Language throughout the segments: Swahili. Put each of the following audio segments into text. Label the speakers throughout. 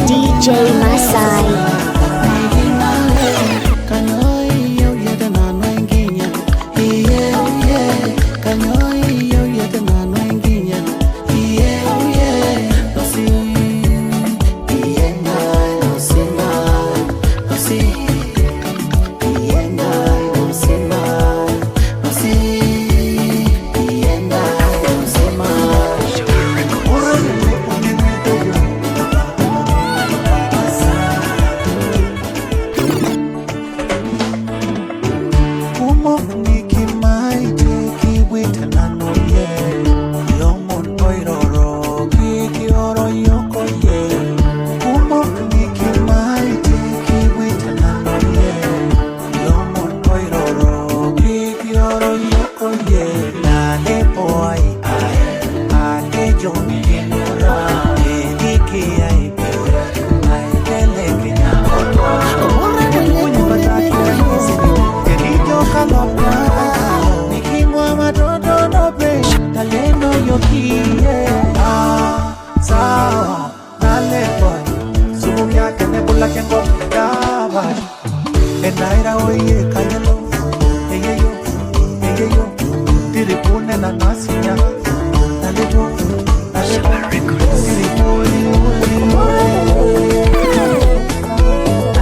Speaker 1: Deejay Maasai.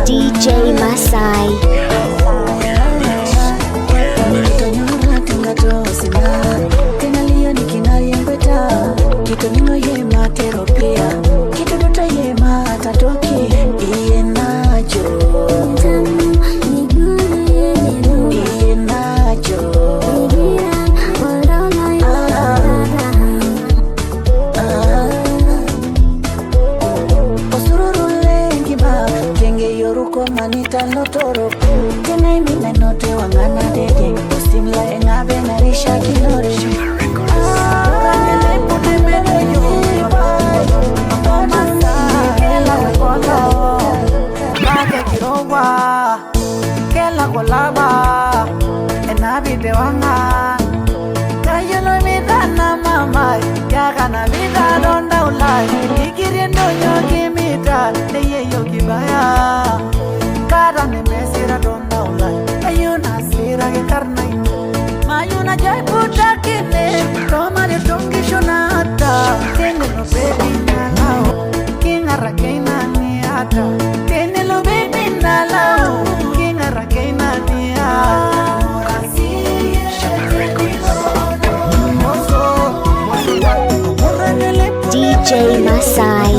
Speaker 1: Deejay Maasai.
Speaker 2: Manita no toro, tena imina note wangana dede, simla engabe narisha kinore. Kela kolaba, enabi de wanga. Kayelo vida na mama, ya gana vida donda ulai. Ikiriendo yogi mita, eye yogi baya. Kada ne mesira donda ulai, ayuna sira ke karna ino. Mayuna jai puta kine, toma de tongi shonata. Tene lo baby na lao, kinga rakeina niata. Tene lo baby na lao, kinga rakeina niata.
Speaker 1: Deejay Maasai.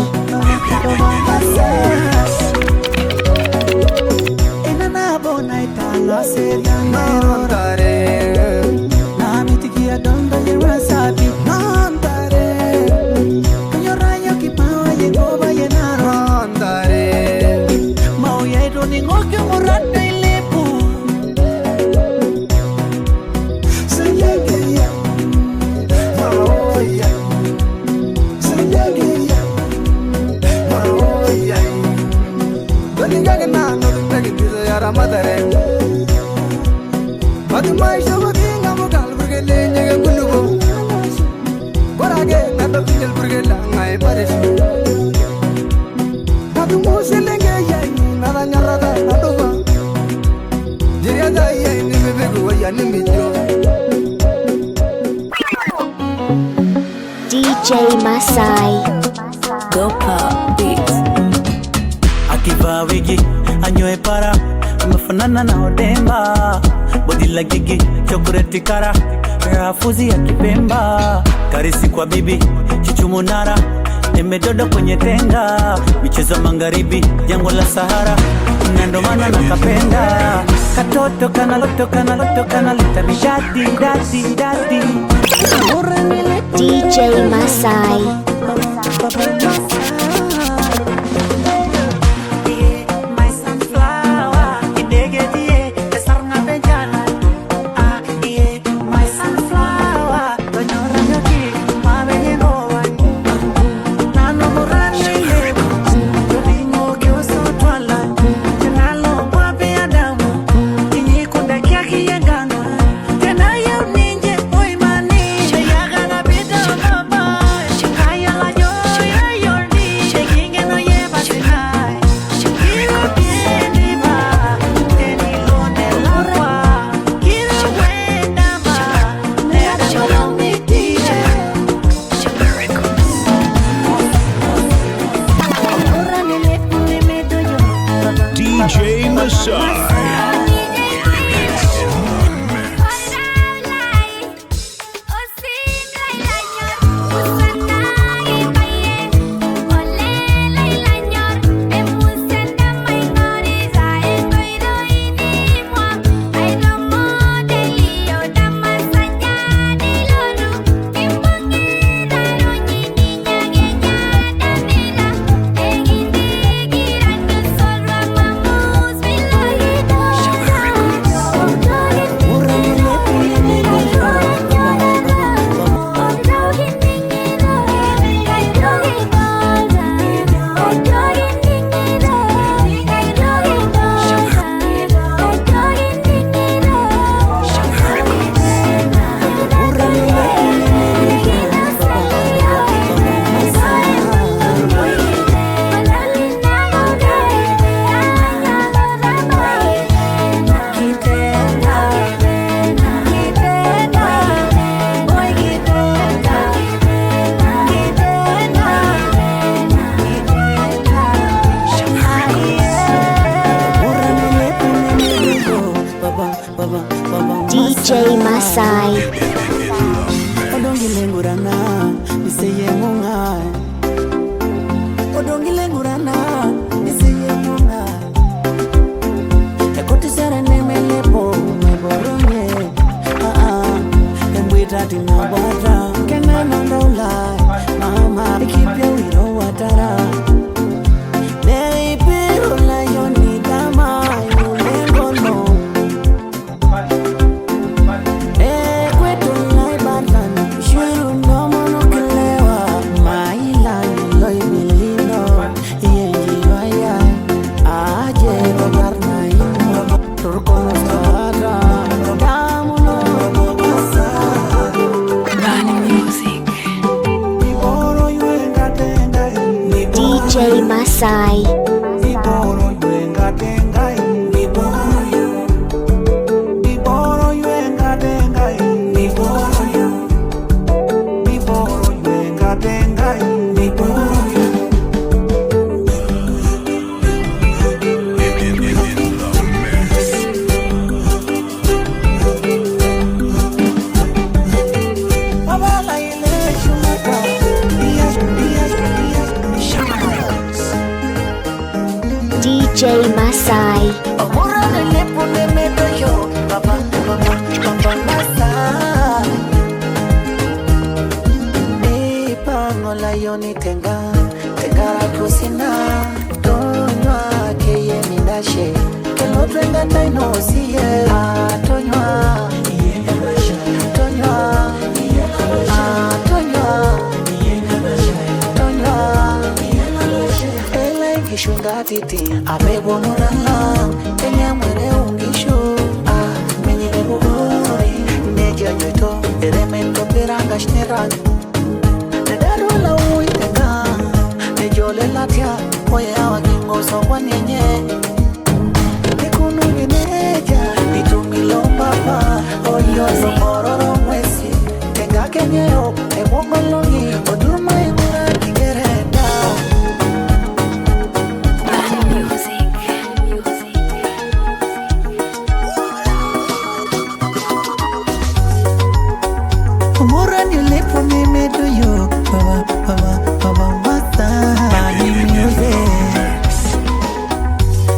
Speaker 1: Deejay Maasai.
Speaker 2: Go pop beats.
Speaker 3: Akiva wigi, anyoe para, umefanana na Odemba. Body la gigi, chocolate kara, rafuzi ya kipemba. Karisi kwa bibi, chichumunara, nimedodo kwenye tenga. Michezo magharibi, jangwa la Sahara, nandomana na kapenda. Katoto kanaloto kanaloto kanalita bidadi dadi dadi.
Speaker 1: Deejay Maasai.
Speaker 2: Kaya
Speaker 1: DJ Maasai.
Speaker 2: Iboro yuenga dengai, Iboro yuenga dengai, Iboro yuenga dengai,
Speaker 1: DJ Maasai.
Speaker 2: Amora le pone medo yo, Papaa Maasai. Pangola yoni tenga kusina, tonywa keye minashe, kelo twenga taino siye, tonywa, Shunga titi abebo nurala Kenya mwere ungisho menye nebugori neja nyoito elemento peranga shnerang nedaro la uitenga nejole latia oya wakingo so wanenye nikunu neja nitumilomba pa oyo somororo mwesi tenga kenyeo ebongolongi odurma imura kigerenda Papaa Maasai music.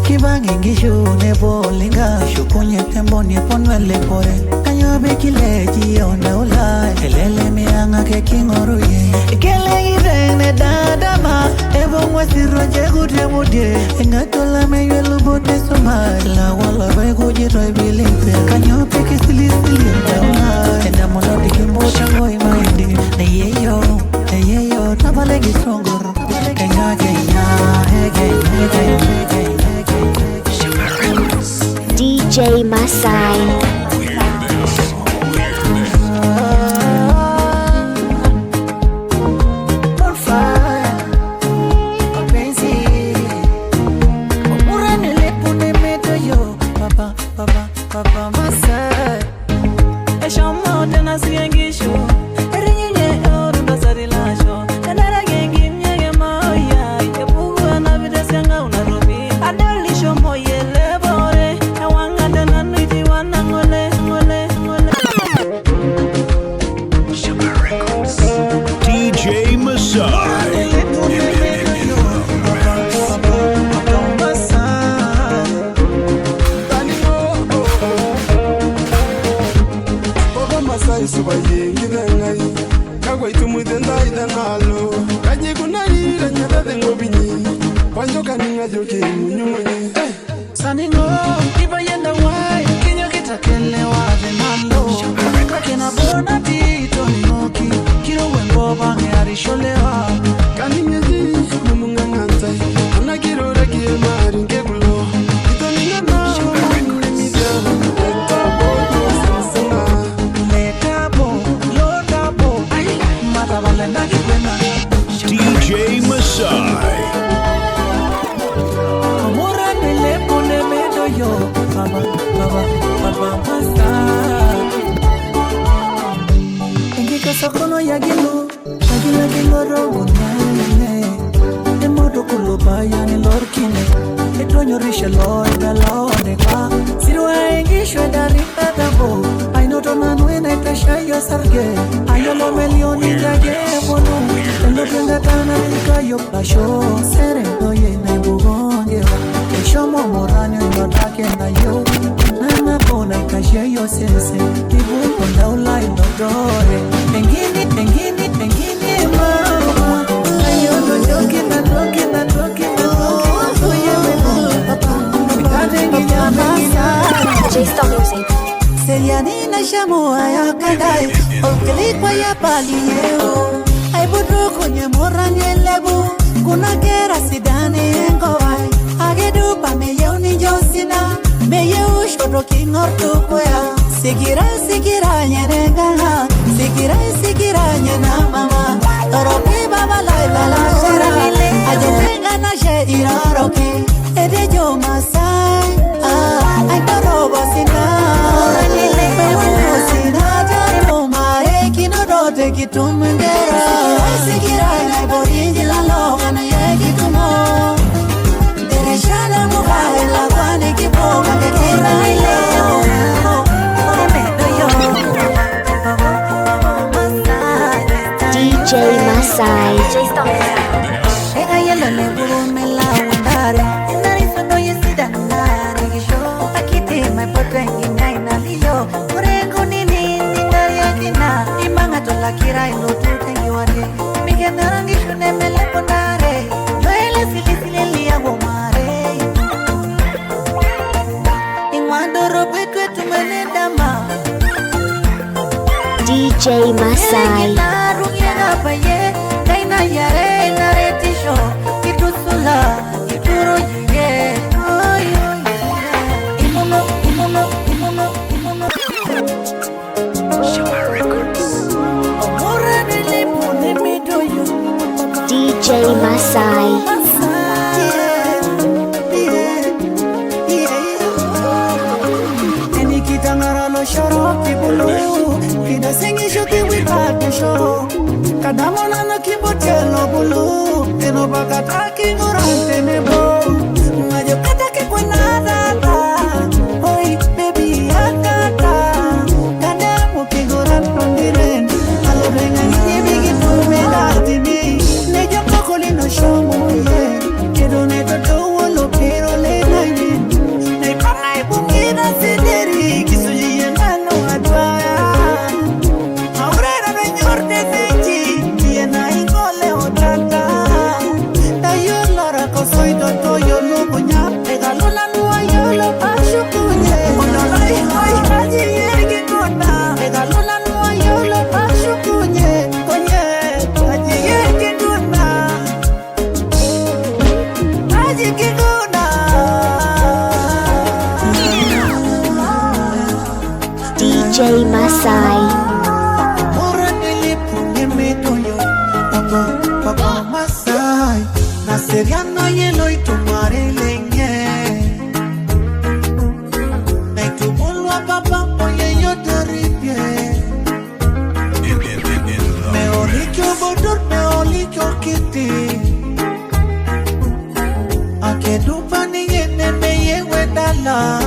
Speaker 2: Kibangi ngishu nebo linga shukunye tembo niponwele pore kanyo bekile jione ulai elele mianga ke kingoruye kele irene dadama ebo mwasiroje kutemudie engatola meyelu bote somala wala bego jiroi bilimpe kanyo peke silisili dauna enda monodi kimbocha ngoi maindi neyeyo Tabalegi songor Kenya
Speaker 1: DJ Maasai.
Speaker 2: Papaa Maasai. Eshomo tena siengisho
Speaker 4: Deejay Maasai.
Speaker 5: Papaa Maasai subayengi dengai kagwa itumudenda idangalo kaje kunalira nyata dengobinyi panjoka ninga joke munyumunyi
Speaker 2: Saningo iba yenda wai kinyo kitakelewa denalo kakena bona tito ninoki kiro wengo bange arisholewa
Speaker 5: kaningeji mumunga ngantai una kiro rakie mari ngekulo itoninga na
Speaker 4: Deejay Maasai.
Speaker 2: Amora nele pone medo yo, Papaa Maasai. Engika sakono ya gilu, agila giloro gunane. Emodo kuloba ya ni lorkine, etonyo rishe lor galone kwa. Sirwa engishwe dari tadabo, ainoto nanwena itasha yo sarge. Ayolo melioni jage bono, endo tenga tana ikayo pasho. Sere doye na bugongewa, eshomo morani inotake na yo. Nana bona ikashe yo sense, tibu konda ula inodore. Engini mama, ayono joki na toki na oye meno, mikade nginyama.
Speaker 1: J-Star Music.
Speaker 2: Serianina shamu ayakadai, okelikwa ya paliyeo. Aibudu kunye moranye lebu, kuna kera sidani engowai. Agedu pa meyeu ninjosina, meyeu shodo kingortu kwea. Sigira nyerenga, sigira nyena mama. Toroki baba lai bala shira, ajetenga tumengera sigira na borinji la loga na yeki tumo dereshana mugawe la kwani kiboga kekira ileo
Speaker 1: DJ Maasai.
Speaker 2: Ega yelo le buru mela wandare nari sono yesida nare gisho akiti mai potrengi nai na lilo kurengo nini nindari adina imanga tola kira ilo tutengi wade migenda ngisho ne mele pondare noele sili liya womare ingwando robetwe tumele dama
Speaker 1: DJ Maasai. DJ Maasai.
Speaker 2: Kadamona no kibotelo bulu Teno bakataki ngurante nebo Ngajo katake kwa nadata Oi baby akata Kadamu kiguranto ndiren Alo renga nini bigi tume latini Nejo kakoli no shomu ye Kedo neto towo lo pero le naini Nekana ibungina sideri Kisuji yengano adwaya
Speaker 1: DJ Maasai.
Speaker 2: Papaa Maasai Naseriano yelo itumare lenye Naitubulwa papa oye yotaripye Meolikyo bodur meolikyo kiti Akedupa niyene meye wedala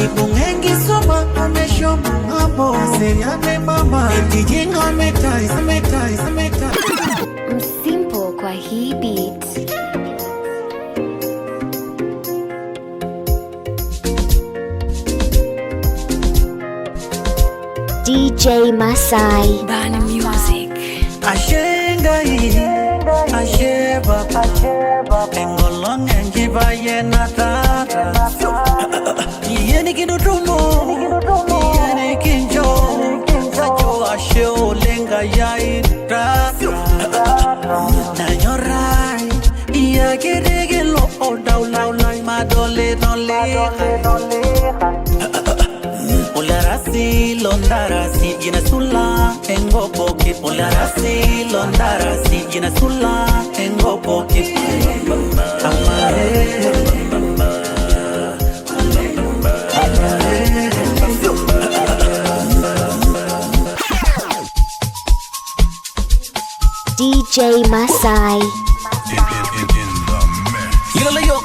Speaker 2: Ibungengi soma umeshomu ngabo Seriane mama Etijinga metai
Speaker 1: Msimpo kwa hii beat. DJ Maasai.
Speaker 6: Bani Music.
Speaker 3: Ashenga asheba engolong enjiba yena tata yeni kidutumo yeni kinjo sajo ashe lenga yaitra na yorai ya geregelo odaulai madole Olarasi londarasi jina sula engo pocket Olarasi londarasi jina sula engo pocket
Speaker 1: DJ Maasai.
Speaker 3: Yolo yo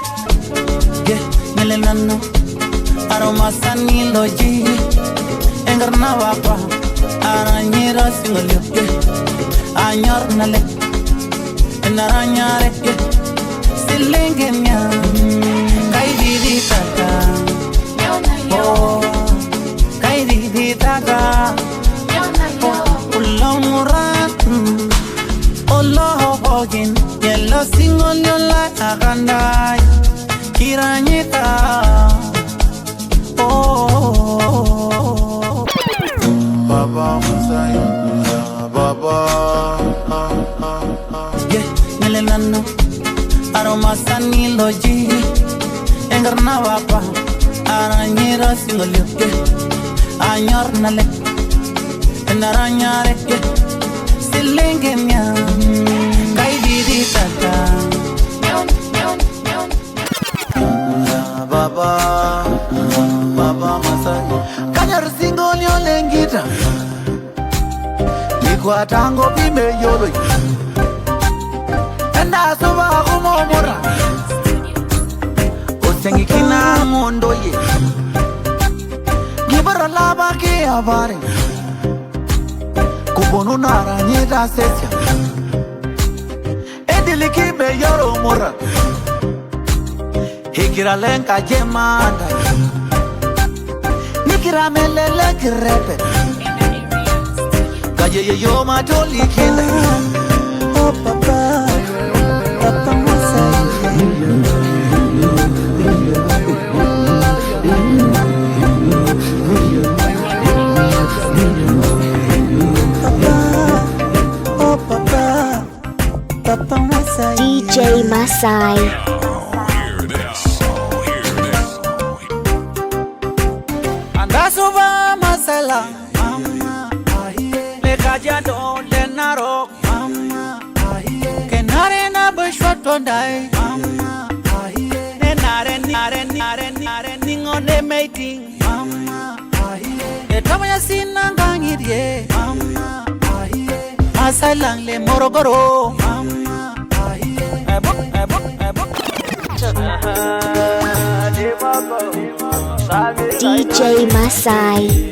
Speaker 3: yeah melenano aroma saniloji engarna wapa aranyira singolyo anyor nale enaranyare silengenya kaididi tata oh kaididi tata ulomurat Ologin yellow singolyo la agandai kiranyita
Speaker 5: Papaa Maasai,
Speaker 3: yeah, melenano aroma saniloji engarna wapa aranyira singolyo anyor nale enaranyare silengenya kaididi tata
Speaker 2: Papaa Maasai Kanyar singolyo lengita Kwa tango pime yolo Enda suba kumomora Osengi kina mondo ye Gibara laba ke avare Kubonu nara nyeda sesya Edili kime yoro mora Hikira lenka jemanda Nikira melele kirepe Kaje yo matoli kenda Oh papa Papaa Maasai Oh papa Papaa Maasai
Speaker 1: DJ Maasai.
Speaker 2: Andasuba masala mama ahiye Lekaja don lenaro mama ahiye Kenare na bushwa tondai mama ahiye Nenare ningone mating mama ahiye Etamaya sinanga ngirye mama ahiye Masalang le morogoro mama ahiye
Speaker 1: DJ Maasai.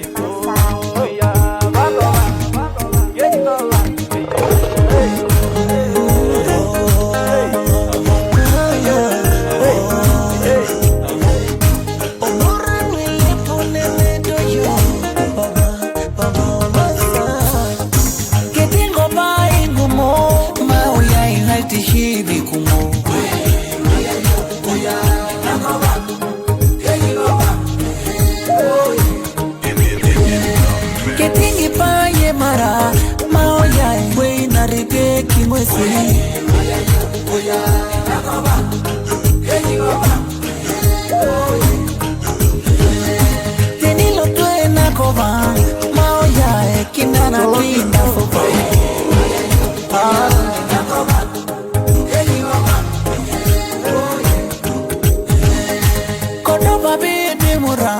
Speaker 2: Tenilo tuena kova Maoya kinana kinda fofa Kono babi de mura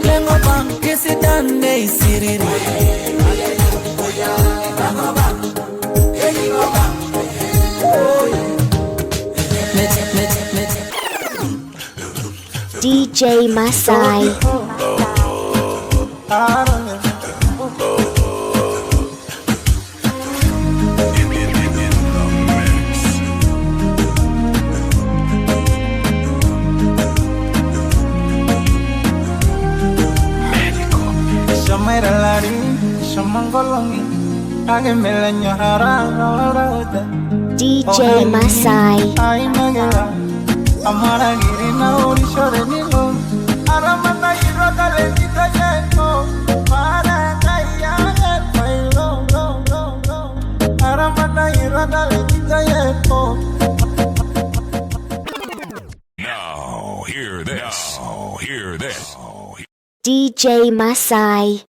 Speaker 2: Lengo bang kisidan ne siriri
Speaker 1: DJ Maasai.
Speaker 2: Shamera lari, shamangolongi Agemela nyahara
Speaker 1: DJ Maasai.
Speaker 2: Ay magela Amara giri na ori shore nilo Aramana hiro dale kita yeko Para kaya yeko Aramana hiro dale kita yeko
Speaker 4: Now hear this.
Speaker 1: DJ Maasai.